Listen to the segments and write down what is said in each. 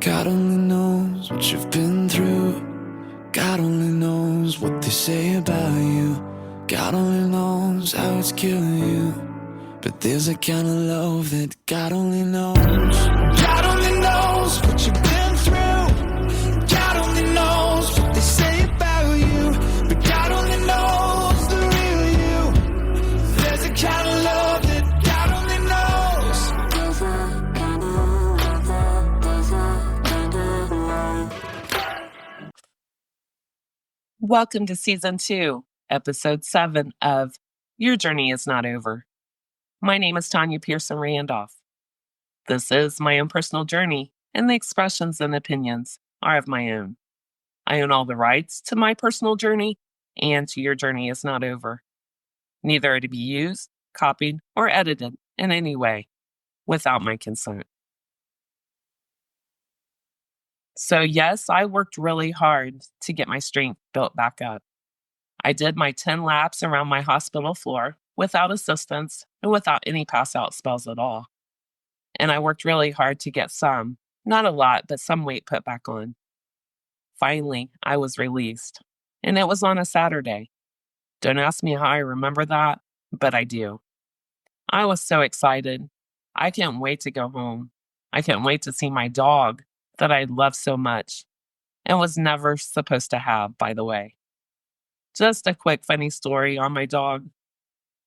God only knows what you've been through. God only knows what they say about you. God only knows how it's killing you. But there's a kind of love that God only knows. God only knows what you've been through. God only knows what they say about you. But God only knows the real you. There's a kind of love that God only knows. Welcome to Season 2, Episode 7 of Your Journey Is Not Over. My name is Tanya Pearson Randolph. This is my own personal journey, and the expressions and opinions are of my own. I own all the rights to my personal journey and to Your Journey Is Not Over. Neither are to be used, copied, or edited in any way without my consent. So yes, I worked really hard to get my strength built back up. I did my 10 laps around my hospital floor without assistance and without any pass out spells at all. And I worked really hard to get some, not a lot, but some weight put back on. Finally, I was released, and it was on a Saturday. Don't ask me how I remember that, but I do. I was so excited. I can't wait to go home. I can't wait to see my dog that I love so much and was never supposed to have, by the way. Just a quick funny story on my dog.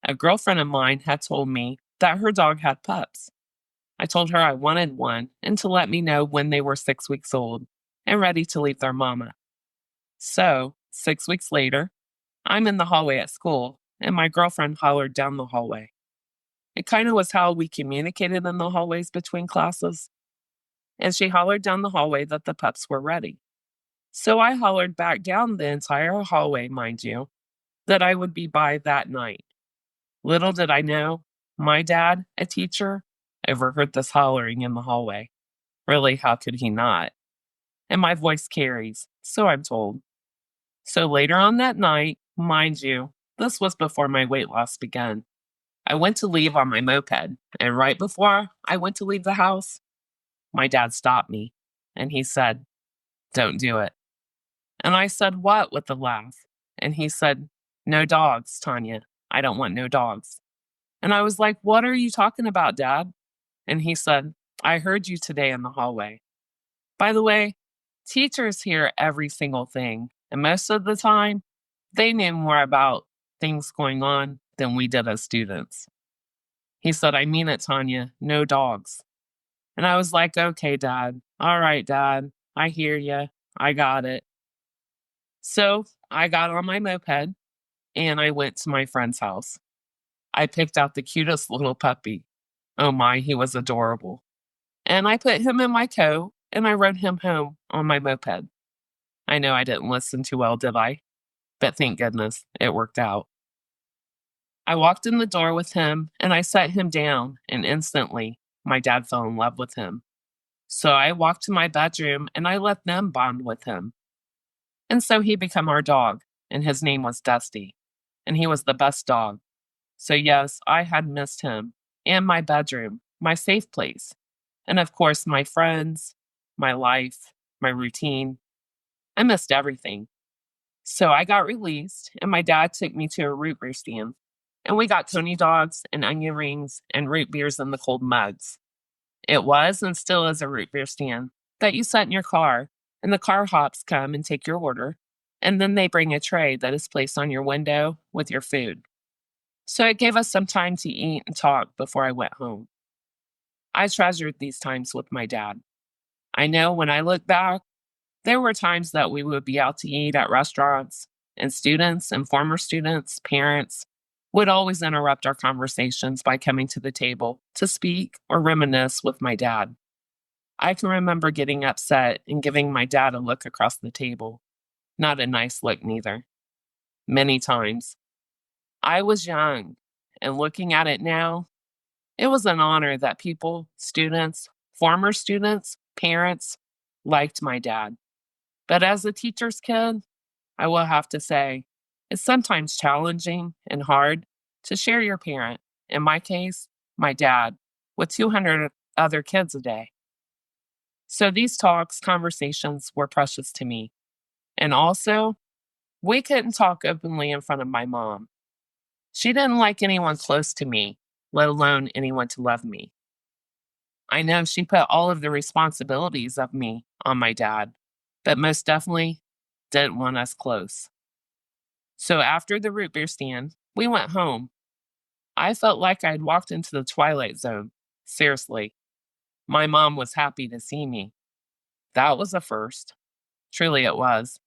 A girlfriend of mine had told me that her dog had pups. I told her I wanted one and to let me know when they were 6 weeks old and ready to leave their mama. So, 6 weeks later, I'm in the hallway at school and my girlfriend hollered down the hallway. It kind of was how we communicated in the hallways between classes. And she hollered down the hallway that the pups were ready. So I hollered back down the entire hallway, mind you, that I would be by that night. Little did I know, my dad, a teacher, overheard this hollering in the hallway. Really, how could he not? And my voice carries, so I'm told. So later on that night, mind you, this was before my weight loss began. I went to leave on my moped, and right before I went to leave the house, my dad stopped me, and he said, "Don't do it." And I said, "What?" with a laugh. And he said, "No dogs, Tanya. I don't want no dogs." And I was like, "What are you talking about, Dad?" And he said, "I heard you today in the hallway." By the way, teachers hear every single thing. And most of the time, they knew more about things going on than we did as students. He said, "I mean it, Tanya. No dogs." And I was like, "Okay, Dad. All right, Dad. I hear you. I got it." So I got on my moped and I went to my friend's house. I picked out the cutest little puppy. Oh my, he was adorable. And I put him in my coat and I rode him home on my moped. I know I didn't listen too well, did I? But thank goodness it worked out. I walked in the door with him and I set him down, and instantly my dad fell in love with him. So I walked to my bedroom and I let them bond with him. And so he became our dog, and his name was Dusty. And he was the best dog. So yes, I had missed him, and my bedroom, my safe place. And of course, my friends, my life, my routine. I missed everything. So I got released, and my dad took me to a root beer stand. And we got Tony dogs and onion rings and root beers in the cold mugs. It was and still is a root beer stand that you set in your car, and the car hops come and take your order, and then they bring a tray that is placed on your window with your food. So it gave us some time to eat and talk before I went home. I treasured these times with my dad. I know when I look back, there were times that we would be out to eat at restaurants, and students and former students, parents, would always interrupt our conversations by coming to the table to speak or reminisce with my dad. I can remember getting upset and giving my dad a look across the table. Not a nice look, neither. Many times. I was young, and looking at it now, it was an honor that people, students, former students, parents, liked my dad. But as a teacher's kid, I will have to say, it's sometimes challenging and hard to share your parent, in my case, my dad, with 200 other kids a day. So these conversations were precious to me. And also, we couldn't talk openly in front of my mom. She didn't like anyone close to me, let alone anyone to love me. I know she put all of the responsibilities of me on my dad, but most definitely didn't want us close. So after the root beer stand, we went home. I felt like I'd walked into the twilight zone. Seriously, my mom was happy to see me. That was a first. Truly, it was.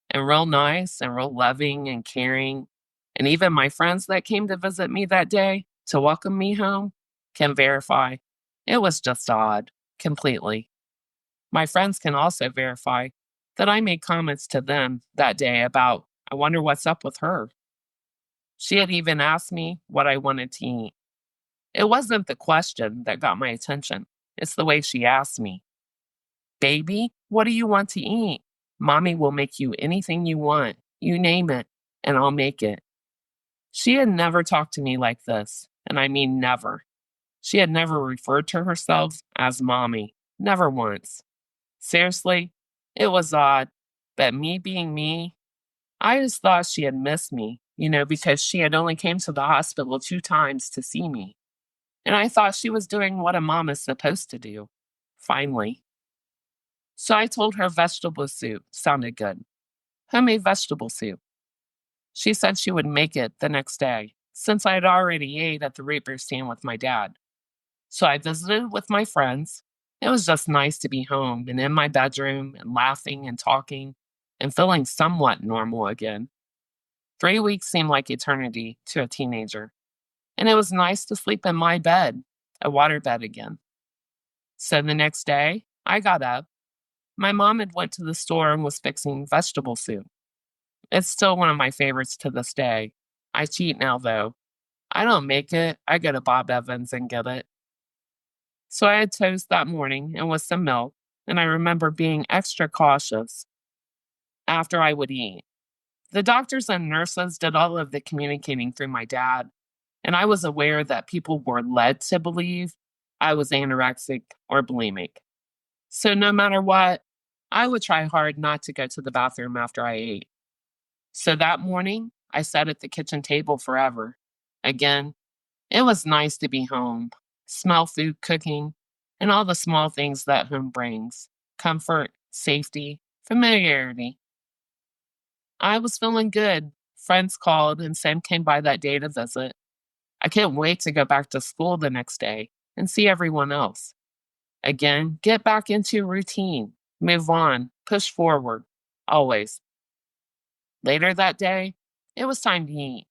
And real nice and real loving and caring. And even my friends that came to visit me that day to welcome me home can verify it was just odd, completely. My friends can also verify that I made comments to them that day about, I wonder what's up with her. She had even asked me what I wanted to eat. It wasn't the question that got my attention, it's the way she asked me. Baby, what do you want to eat? Mommy will make you anything you want. You name it, and I'll make it. She had never talked to me like this, and I mean never. She had never referred to herself as mommy, never once. Seriously, it was odd, but me being me, I just thought she had missed me, because she had only came to the hospital 2 times to see me. And I thought she was doing what a mom is supposed to do. Finally. So I told her vegetable soup sounded good. Homemade vegetable soup. She said she would make it the next day, since I had already ate at the root beer stand with my dad. So I visited with my friends. It was just nice to be home and in my bedroom and laughing and talking and feeling somewhat normal again. 3 weeks seemed like eternity to a teenager, and it was nice to sleep in my bed, a water bed again. So the next day, I got up. My mom had went to the store and was fixing vegetable soup. It's still one of my favorites to this day. I cheat now, though. I don't make it. I go to Bob Evans and get it. So I had toast that morning and with some milk, and I remember being extra cautious after I would eat. The doctors and nurses did all of the communicating through my dad, and I was aware that people were led to believe I was anorexic or bulimic. So no matter what, I would try hard not to go to the bathroom after I ate. So that morning, I sat at the kitchen table forever. Again, it was nice to be home, smell food cooking, and all the small things that home brings: comfort, safety, familiarity. I was feeling good. Friends called and Sam came by that day to visit. I couldn't wait to go back to school the next day and see everyone else. Again, get back into routine, move on, push forward, always. Later that day, it was time to eat.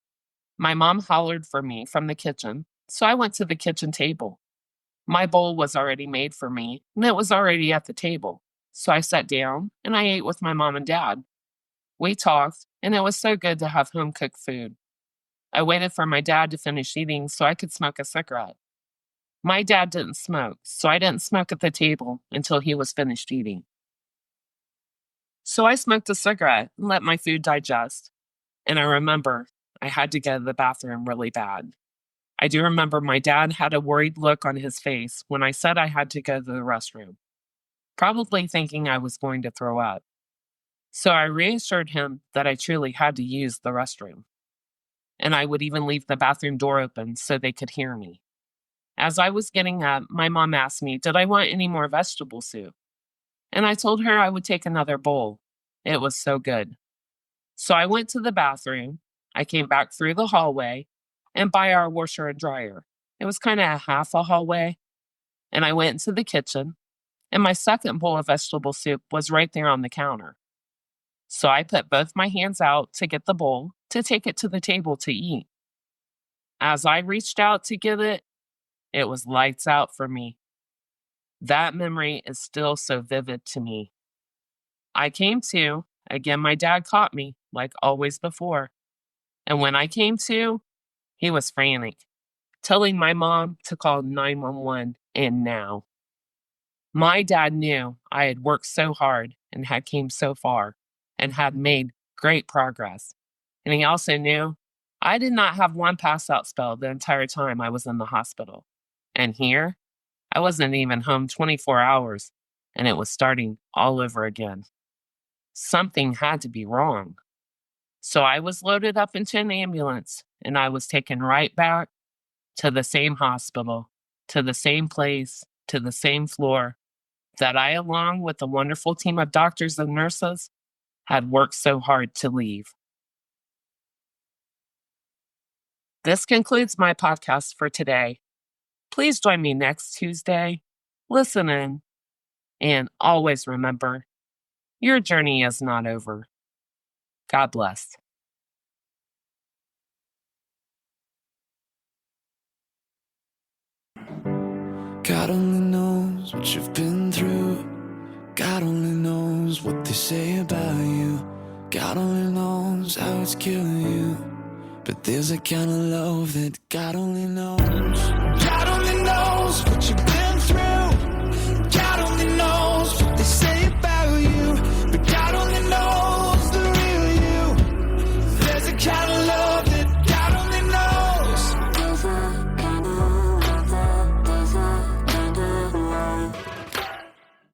My mom hollered for me from the kitchen, so I went to the kitchen table. My bowl was already made for me, and it was already at the table. So I sat down and I ate with my mom and dad. We talked, and it was so good to have home cooked food. I waited for my dad to finish eating so I could smoke a cigarette. My dad didn't smoke, so I didn't smoke at the table until he was finished eating. So I smoked a cigarette and let my food digest. And I remember I had to go to the bathroom really bad. I do remember my dad had a worried look on his face when I said I had to go to the restroom, probably thinking I was going to throw up. So I reassured him that I truly had to use the restroom. And I would even leave the bathroom door open so they could hear me. As I was getting up, my mom asked me, did I want any more vegetable soup? And I told her I would take another bowl. It was so good. So I went to the bathroom. I came back through the hallway and by our washer and dryer. It was kind of a half a hallway. And I went into the kitchen, and my second bowl of vegetable soup was right there on the counter. So I put both my hands out to get the bowl to take it to the table to eat. As I reached out to get it, it was lights out for me. That memory is still so vivid to me. I came to, again, my dad caught me, like always before. And when I came to, he was frantic, telling my mom to call 911 and now. My dad knew I had worked so hard and had came so far and had made great progress. And he also knew I did not have one pass out spell the entire time I was in the hospital. And here, I wasn't even home 24 hours. and it was starting all over again. Something had to be wrong. So I was loaded up into an ambulance and I was taken right back to the same hospital, to the same place, to the same floor that I, along with a wonderful team of doctors and nurses, had worked so hard to leave. This concludes my podcast for today. Please join me next Tuesday. Listen in, and always remember, your journey is not over. God bless. God only knows what you've been through. God only knows what they say about you. God only knows how it's killing you. But there's a kind of love that God only knows. God only knows what you've